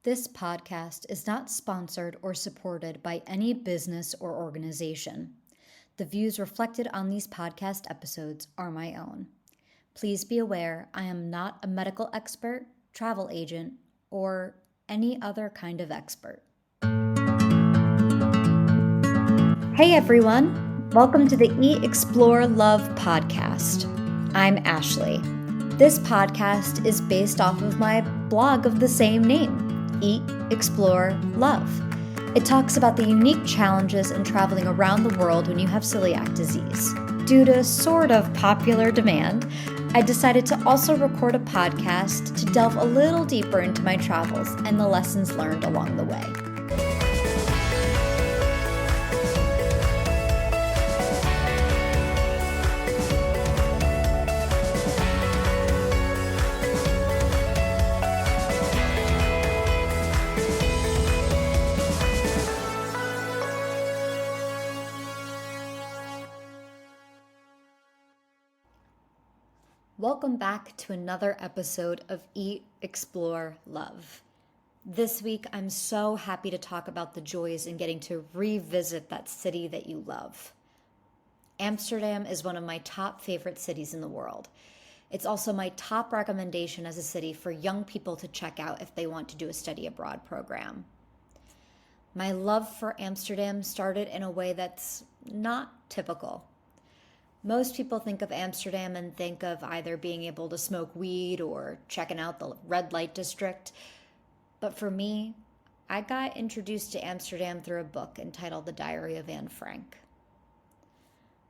This podcast is not sponsored or supported by any business or organization. The views reflected on these podcast episodes are my own. Please be aware I am not a medical expert, travel agent, or any other kind of expert. Hey everyone, welcome to the Eat, Explore, Love podcast. I'm Ashley. This podcast is based off of my blog of the same name, Eat, Explore, Love. It talks about the unique challenges in traveling around the world when you have celiac disease. Due to sort of popular demand, I decided to also record a podcast to delve a little deeper into my travels and the lessons learned along the way. Welcome back to another episode of Eat, Explore, Love. This week, I'm so happy to talk about the joys in getting to revisit that city that you love. Amsterdam is one of my top favorite cities in the world. It's also my top recommendation as a city for young people to check out if they want to do a study abroad program. My love for Amsterdam started in a way that's not typical. Most people think of Amsterdam and think of either being able to smoke weed or checking out the red light district. But for me, I got introduced to Amsterdam through a book entitled The Diary of Anne Frank.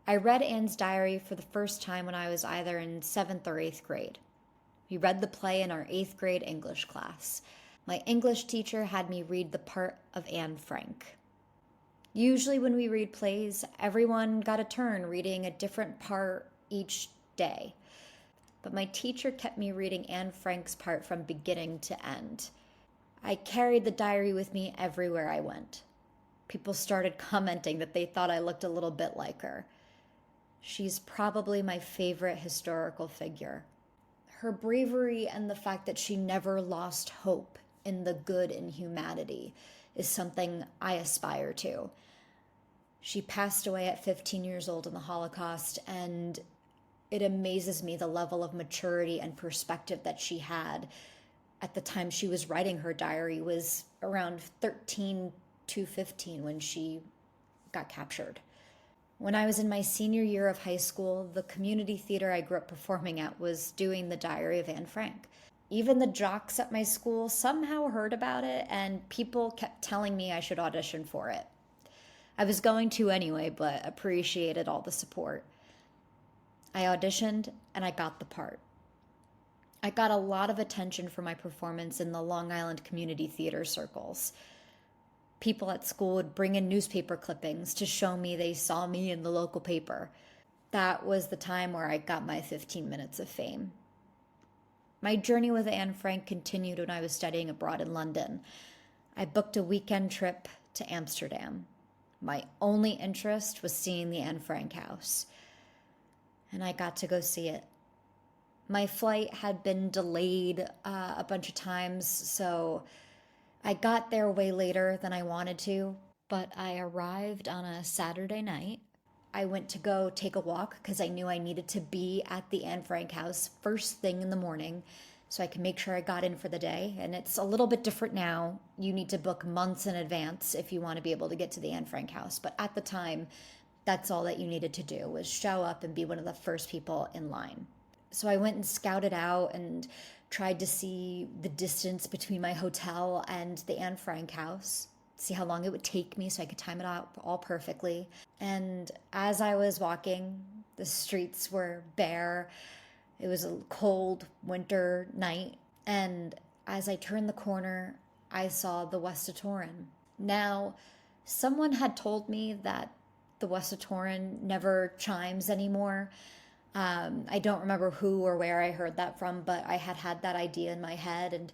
I read Anne's diary for the first time when I was either in 7th or 8th grade. We read the play in our 8th grade English class. My English teacher had me read the part of Anne Frank. Usually when we read plays, everyone got a turn reading a different part each day. But my teacher kept me reading Anne Frank's part from beginning to end. I carried the diary with me everywhere I went. People started commenting that they thought I looked a little bit like her. She's probably my favorite historical figure. Her bravery and the fact that she never lost hope in the good in humanity is something I aspire to. She passed away at 15 years old in the Holocaust, and it amazes me the level of maturity and perspective that she had at the time she was writing her diary. Was around 13 to 15 when she got captured. When I was in my senior year of high school, the community theater I grew up performing at was doing the Diary of Anne Frank. Even the jocks at my school somehow heard about it, and people kept telling me I should audition for it. I was going to anyway, but appreciated all the support. I auditioned, and I got the part. I got a lot of attention for my performance in the Long Island community theater circles. People at school would bring in newspaper clippings to show me they saw me in the local paper. That was the time where I got my 15 minutes of fame. My journey with Anne Frank continued when I was studying abroad in London. I booked a weekend trip to Amsterdam. My only interest was seeing the Anne Frank house, and I got to go see it. My flight had been delayed a bunch of times, so I got there way later than I wanted to, but I arrived on a Saturday night. I went to go take a walk because I knew I needed to be at the Anne Frank house first thing in the morning so I could make sure I got in for the day. And it's a little bit different now. You need to book months in advance if you want to be able to get to the Anne Frank house. But at the time, that's all that you needed to do was show up and be one of the first people in line. So I went and scouted out and tried to see the distance between my hotel and the Anne Frank house, see how long it would take me so I could time it out all perfectly. And as I was walking, the streets were bare. It was a cold winter night. And as I turned the corner, I saw the Westatoren. Now, someone had told me that the Westatoren never chimes anymore. I don't remember who or where I heard that from, but I had that idea in my head. And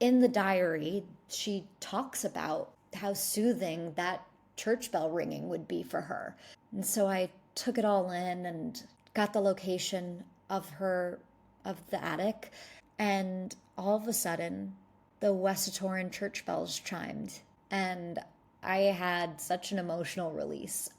in the diary, she talks about how soothing that church bell ringing would be for her. And so I took it all in and got the location of the attic. And all of a sudden, the Westatoran church bells chimed, and I had such an emotional release.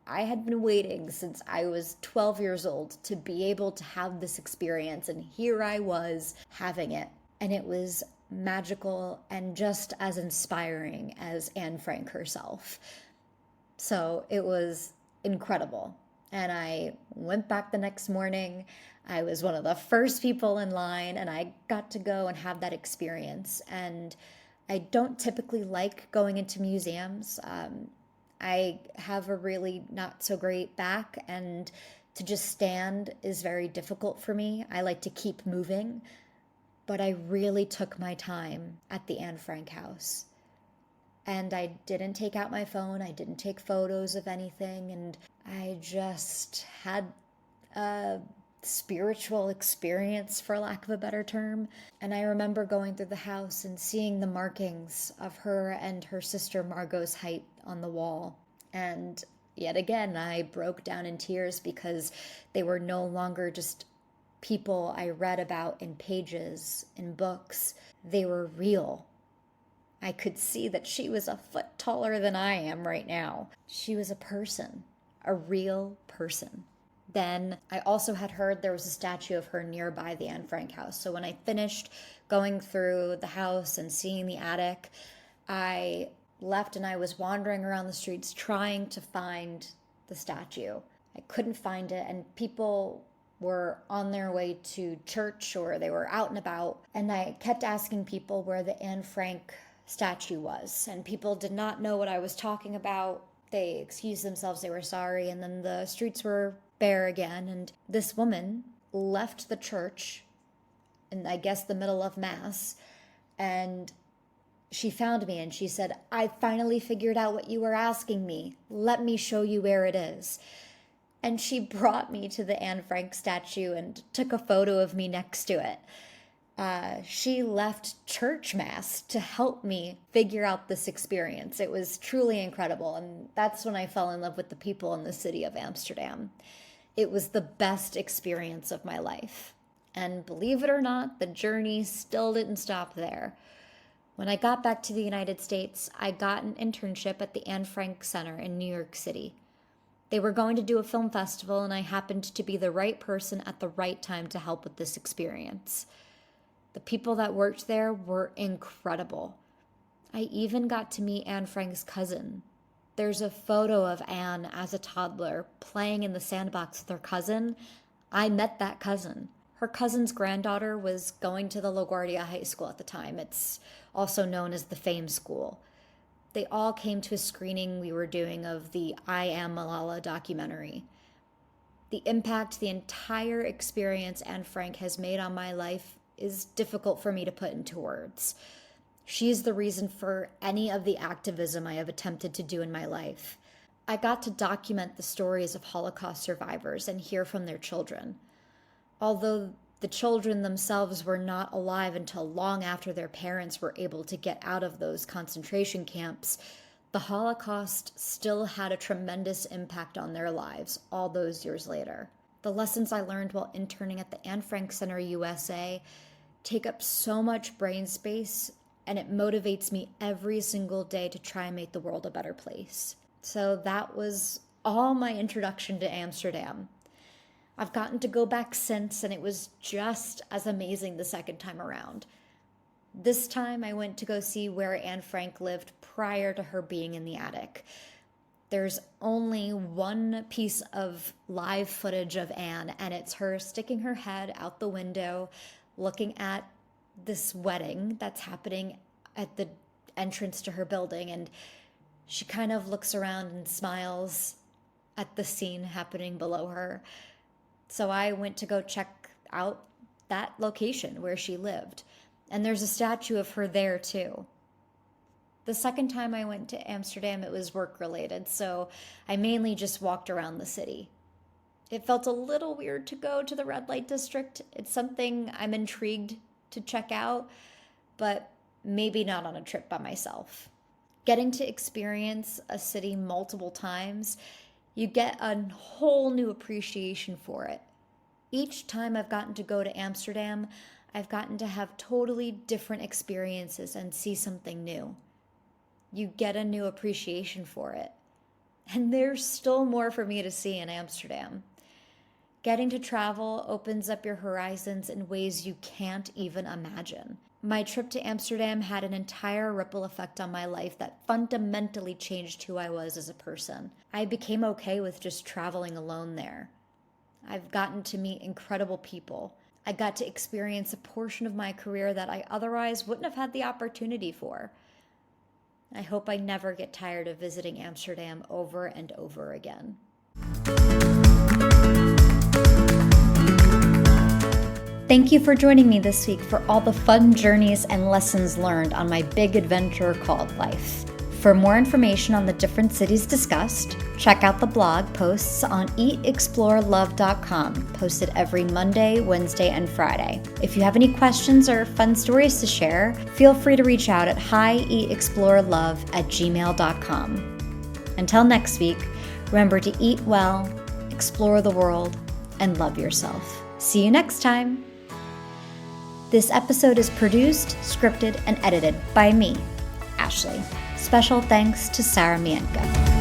I had been waiting since I was 12 years old to be able to have this experience, and here I was having it. And it was magical and just as inspiring as Anne Frank herself. So it was incredible. And I went back the next morning. I was one of the first people in line, and I got to go and have that experience. And I don't typically like going into museums. I have a really not so great back, and to just stand is very difficult for me. I like to keep moving, but I really took my time at the Anne Frank house. And I didn't take out my phone, I didn't take photos of anything, and I just had a spiritual experience, for lack of a better term. And I remember going through the house and seeing the markings of her and her sister Margot's height on the wall. And yet again, I broke down in tears because they were no longer just people I read about in pages, in books. They were real. I could see that she was a foot taller than I am right now. She was a person, a real person. Then I also had heard there was a statue of her nearby the Anne Frank house. So when I finished going through the house and seeing the attic, I left and I was wandering around the streets trying to find the statue. I couldn't find it, and people were on their way to church or they were out and about. And I kept asking people where the Anne Frank statue was, and people did not know what I was talking about. They excused themselves, they were sorry, and then the streets were bare again. And this woman left the church in, I guess, the middle of Mass, and she found me and she said, "I finally figured out what you were asking me. Let me show you where it is." And she brought me to the Anne Frank statue and took a photo of me next to it. She left church mass to help me figure out this experience. It was truly incredible, and that's when I fell in love with the people in the city of Amsterdam. It was the best experience of my life. And believe it or not, the journey still didn't stop there. When I got back to the United States, I got an internship at the Anne Frank Center in New York City. They were going to do a film festival, and I happened to be the right person at the right time to help with this experience. The people that worked there were incredible. I even got to meet Anne Frank's cousin. There's a photo of Anne as a toddler playing in the sandbox with her cousin. I met that cousin. Her cousin's granddaughter was going to the LaGuardia High School at the time. It's also known as the Fame School. They all came to a screening we were doing of the I Am Malala documentary. The impact the entire experience Anne Frank has made on my life is difficult for me to put into words. She's the reason for any of the activism I have attempted to do in my life. I got to document the stories of Holocaust survivors and hear from their children. Although the children themselves were not alive until long after their parents were able to get out of those concentration camps, the Holocaust still had a tremendous impact on their lives all those years later. The lessons I learned while interning at the Anne Frank Center USA take up so much brain space, and it motivates me every single day to try and make the world a better place. So that was all my introduction to Amsterdam. I've gotten to go back since, and it was just as amazing the second time around. This time I went to go see where Anne Frank lived prior to her being in the attic. There's only one piece of live footage of Anne, and it's her sticking her head out the window, looking at this wedding that's happening at the entrance to her building, and she kind of looks around and smiles at the scene happening below her. So I went to go check out that location where she lived, and there's a statue of her there too. The second time I went to Amsterdam, it was work-related, so I mainly just walked around the city. It felt a little weird to go to the red light district. It's something I'm intrigued to check out, but maybe not on a trip by myself. Getting to experience a city multiple times, you get a whole new appreciation for it. Each time I've gotten to go to Amsterdam, I've gotten to have totally different experiences and see something new. You get a new appreciation for it. And there's still more for me to see in Amsterdam. Getting to travel opens up your horizons in ways you can't even imagine. My trip to Amsterdam had an entire ripple effect on my life that fundamentally changed who I was as a person. I became okay with just traveling alone there. I've gotten to meet incredible people. I got to experience a portion of my career that I otherwise wouldn't have had the opportunity for. I hope I never get tired of visiting Amsterdam over and over again. Thank you for joining me this week for all the fun journeys and lessons learned on my big adventure called life. For more information on the different cities discussed, check out the blog posts on eatexplorelove.com, posted every Monday, Wednesday, and Friday. If you have any questions or fun stories to share, feel free to reach out at hieatexplorelove@gmail.com. Until next week, remember to eat well, explore the world, and love yourself. See you next time. This episode is produced, scripted, and edited by me, Ashley. Special thanks to Sarah Mientka.